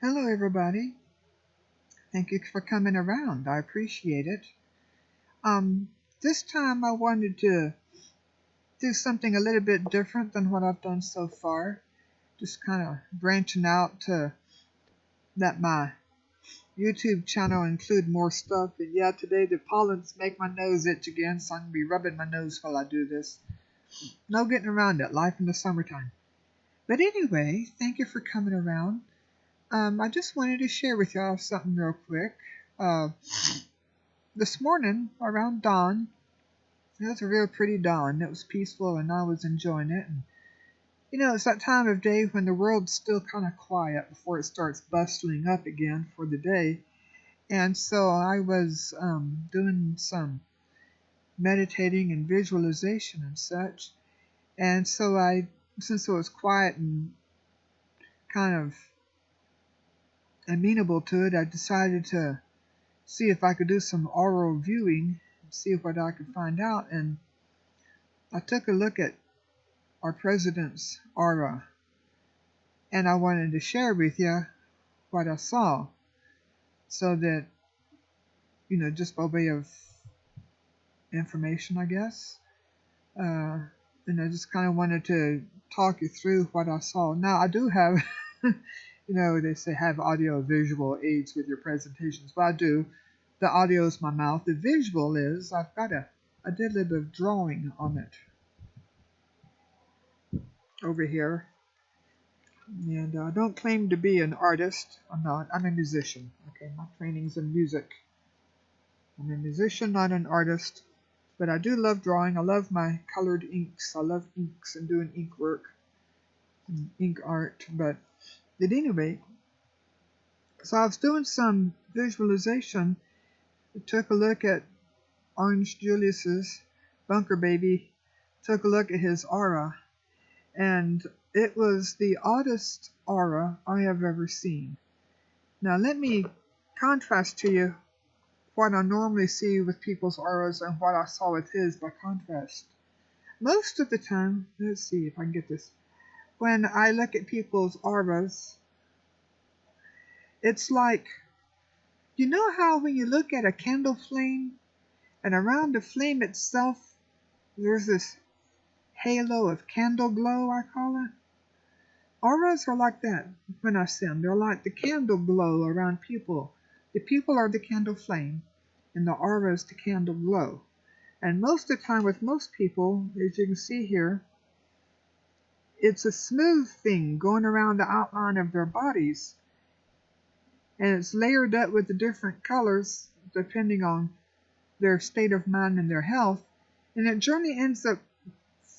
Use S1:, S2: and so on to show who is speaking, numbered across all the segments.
S1: Hello, everybody. Thank you for coming around. I appreciate it. This time I wanted to do something a little bit different than what I've done so far. Just kind of branching out to let my YouTube channel include more stuff. And yeah, today the pollens make my nose itch again, so I'm going to be rubbing my nose while I do this. No getting around it. Life in the summertime. But anyway, thank you for coming around. I just wanted to share with y'all something real quick. This morning, around dawn, it was a real pretty dawn. It was peaceful and I was enjoying it. And, it's that time of day when the world's still kind of quiet before it starts bustling up again for the day. And so I was doing some meditating and visualization and such. And so since it was quiet and kind of amenable to it, I decided to see if I could do some aural viewing and see what I could find out. And I took a look at our president's aura, and I wanted to share with you what I saw, so that, just by way of information, I guess. And I just kind of wanted to talk you through what I saw. Now, I do have, they say have audio visual aids with your presentations. Well, I do. The audio is my mouth. The visual is, I did a little bit of drawing on it over here. And I don't claim to be an artist. I'm not. I'm a musician. Okay, my training's in music. I'm a musician, not an artist. But I do love drawing. I love my colored inks. I love inks and doing ink work and ink art. But at any rate, so I was doing some visualization. I took a look at Orange Julius's Bunkerbaby, took a look at his aura, and it was the oddest aura I have ever seen. Now let me contrast to you what I normally see with people's auras and what I saw with his by contrast. Most of the time, let's see if I can get this, when I look at people's auras, it's like, you know how when you look at a candle flame and around the flame itself there's this halo of candle glow, I call it? Auras are like that when I see them. They're like the candle glow around people. The people are the candle flame and the aura is the candle glow. And most of the time with most people, as you can see here, it's a smooth thing going around the outline of their bodies. And it's layered up with the different colors depending on their state of mind and their health. And it generally ends up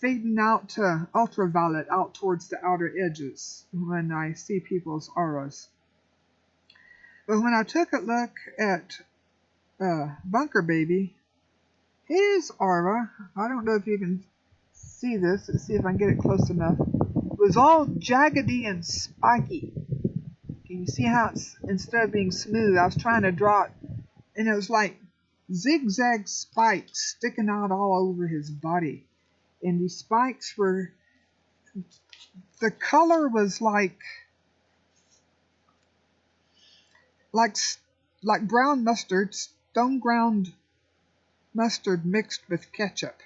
S1: fading out to ultraviolet out towards the outer edges when I see people's auras. But when I took a look at Bunkerbaby, his aura, I don't know if you can see this, let's see if I can get it close enough, it was all jaggedy and spiky. Can you see how it's, instead of being smooth, I was trying to draw it, and it was like zigzag spikes sticking out all over his body. And these spikes were, the color was like brown mustard, stone ground mustard mixed with ketchup,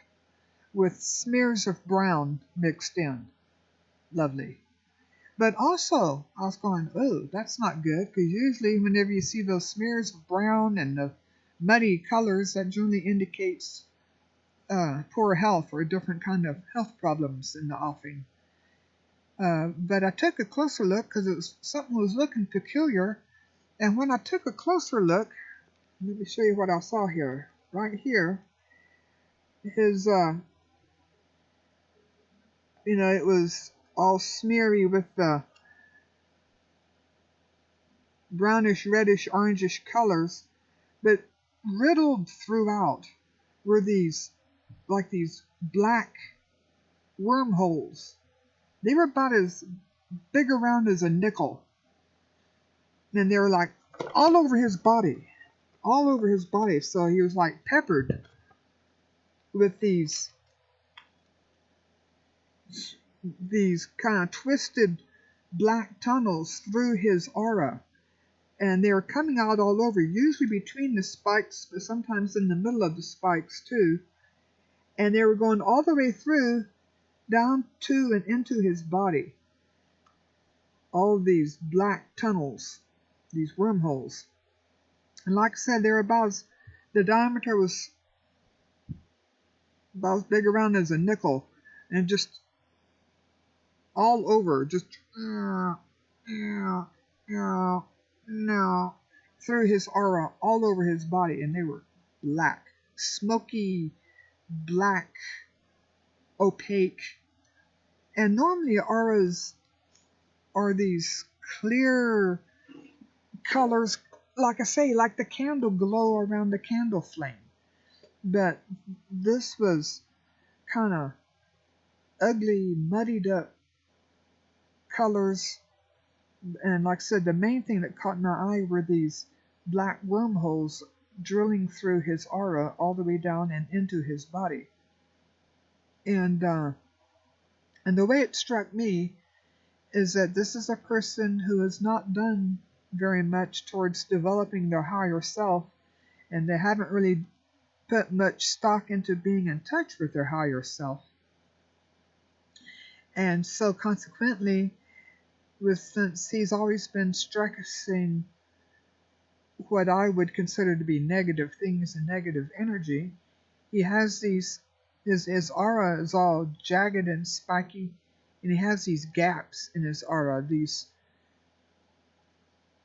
S1: with smears of brown mixed in. Lovely. But also, I was going, oh, that's not good, because usually whenever you see those smears of brown and the muddy colors, that generally indicates poor health or a different kind of health problems in the offing. But I took a closer look because something was looking peculiar. And when I took a closer look, let me show you what I saw here. Right here, his, it was all smeary with the brownish, reddish, orangish colors, but riddled throughout were these black wormholes. They were about as big around as a nickel. And they were like all over his body. So he was like peppered with these kind of twisted black tunnels through his aura. And they were coming out all over, usually between the spikes, but sometimes in the middle of the spikes too. And they were going all the way through, down to and into his body. All these black tunnels, these wormholes. And like I said, the diameter was about as big around as a nickel. And just all over, just through his aura, all over his body. And they were black, smoky, black, opaque. And normally auras are these clear colors, like I say, like the candle glow around the candle flame. But this was kind of ugly, muddied up colors. And like I said, the main thing that caught my eye were these black wormholes drilling through his aura all the way down and into his body. And the way it struck me is that this is a person who has not done very much towards developing their higher self, and they haven't really put much stock into being in touch with their higher self. And so consequently, since he's always been stressing what I would consider to be negative things and negative energy, he has his aura is all jagged and spiky, and he has these gaps in his aura, these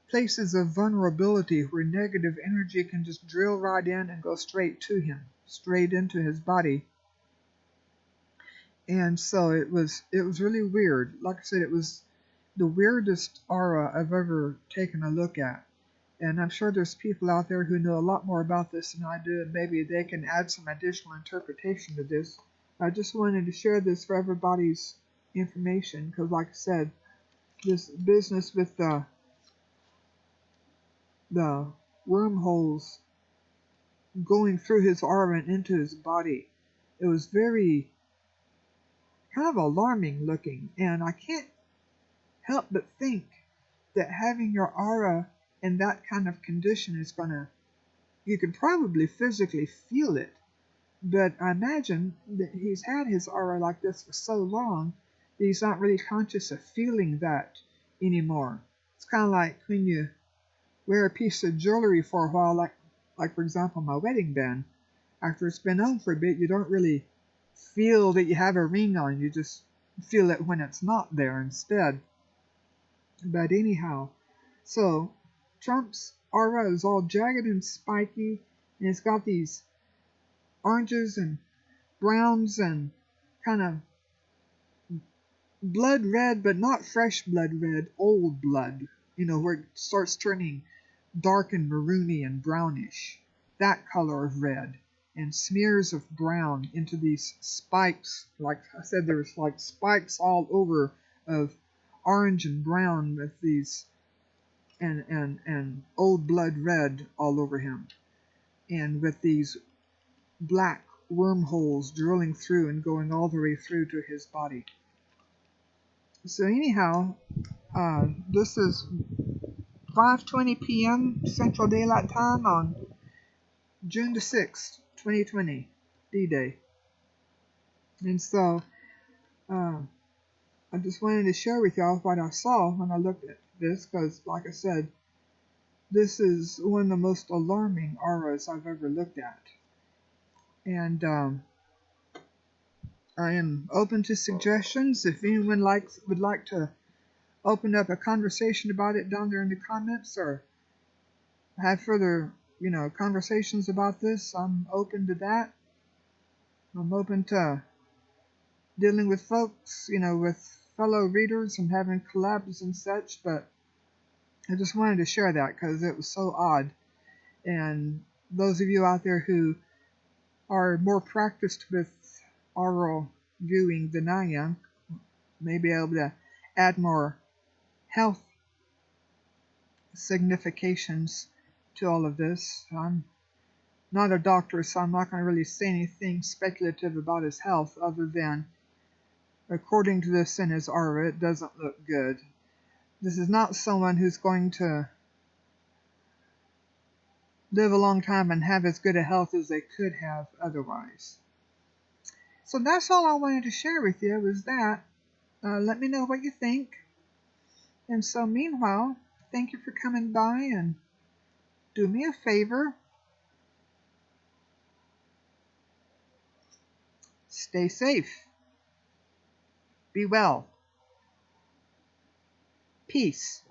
S1: places of vulnerability where negative energy can just drill right in and go straight to him, straight into his body. And so it was really weird. Like I said, it was the weirdest aura I've ever taken a look at. And I'm sure there's people out there who know a lot more about this than I do, and maybe they can add some additional interpretation to this. I just wanted to share this for everybody's information, because like I said, this business with the wormholes going through his aura and into his body, it was very kind of alarming looking. And I can't help but think that having your aura in that kind of condition is you can probably physically feel it, but I imagine that he's had his aura like this for so long that he's not really conscious of feeling that anymore. It's kind of like when you wear a piece of jewelry for a while, like for example my wedding band. After it's been on for a bit, you don't really feel that you have a ring on. You just feel it when it's not there instead. But anyhow, so Trump's aura is all jagged and spiky, and it's got these oranges and browns and kind of blood red, but not fresh blood red, old blood, where it starts turning dark and maroony and brownish, that color of red, and smears of brown into these spikes. Like I said, there's like spikes all over of orange and brown with these and old blood red all over him, and with these black wormholes drilling through and going all the way through to his body. So anyhow, this is 5:20 p.m. Central Daylight Time on June the 6th, 2020, D-Day. And so I just wanted to share with y'all what I saw when I looked at this, because like I said, this is one of the most alarming auras I've ever looked at. And I am open to suggestions. If anyone would like to open up a conversation about it down there in the comments, or have further, conversations about this, I'm open to that. I'm open to dealing with folks, with fellow readers and having collabs and such, but I just wanted to share that because it was so odd. And those of you out there who are more practiced with aural viewing than I am may be able to add more health significations to all of this. I'm not a doctor, so I'm not going to really say anything speculative about his health other than, according to this in his aura, it doesn't look good. This is not someone who's going to live a long time and have as good a health as they could have otherwise. So that's all I wanted to share with you was that. Let me know what you think. And so meanwhile, thank you for coming by, and do me a favor. Stay safe. Be well. Peace.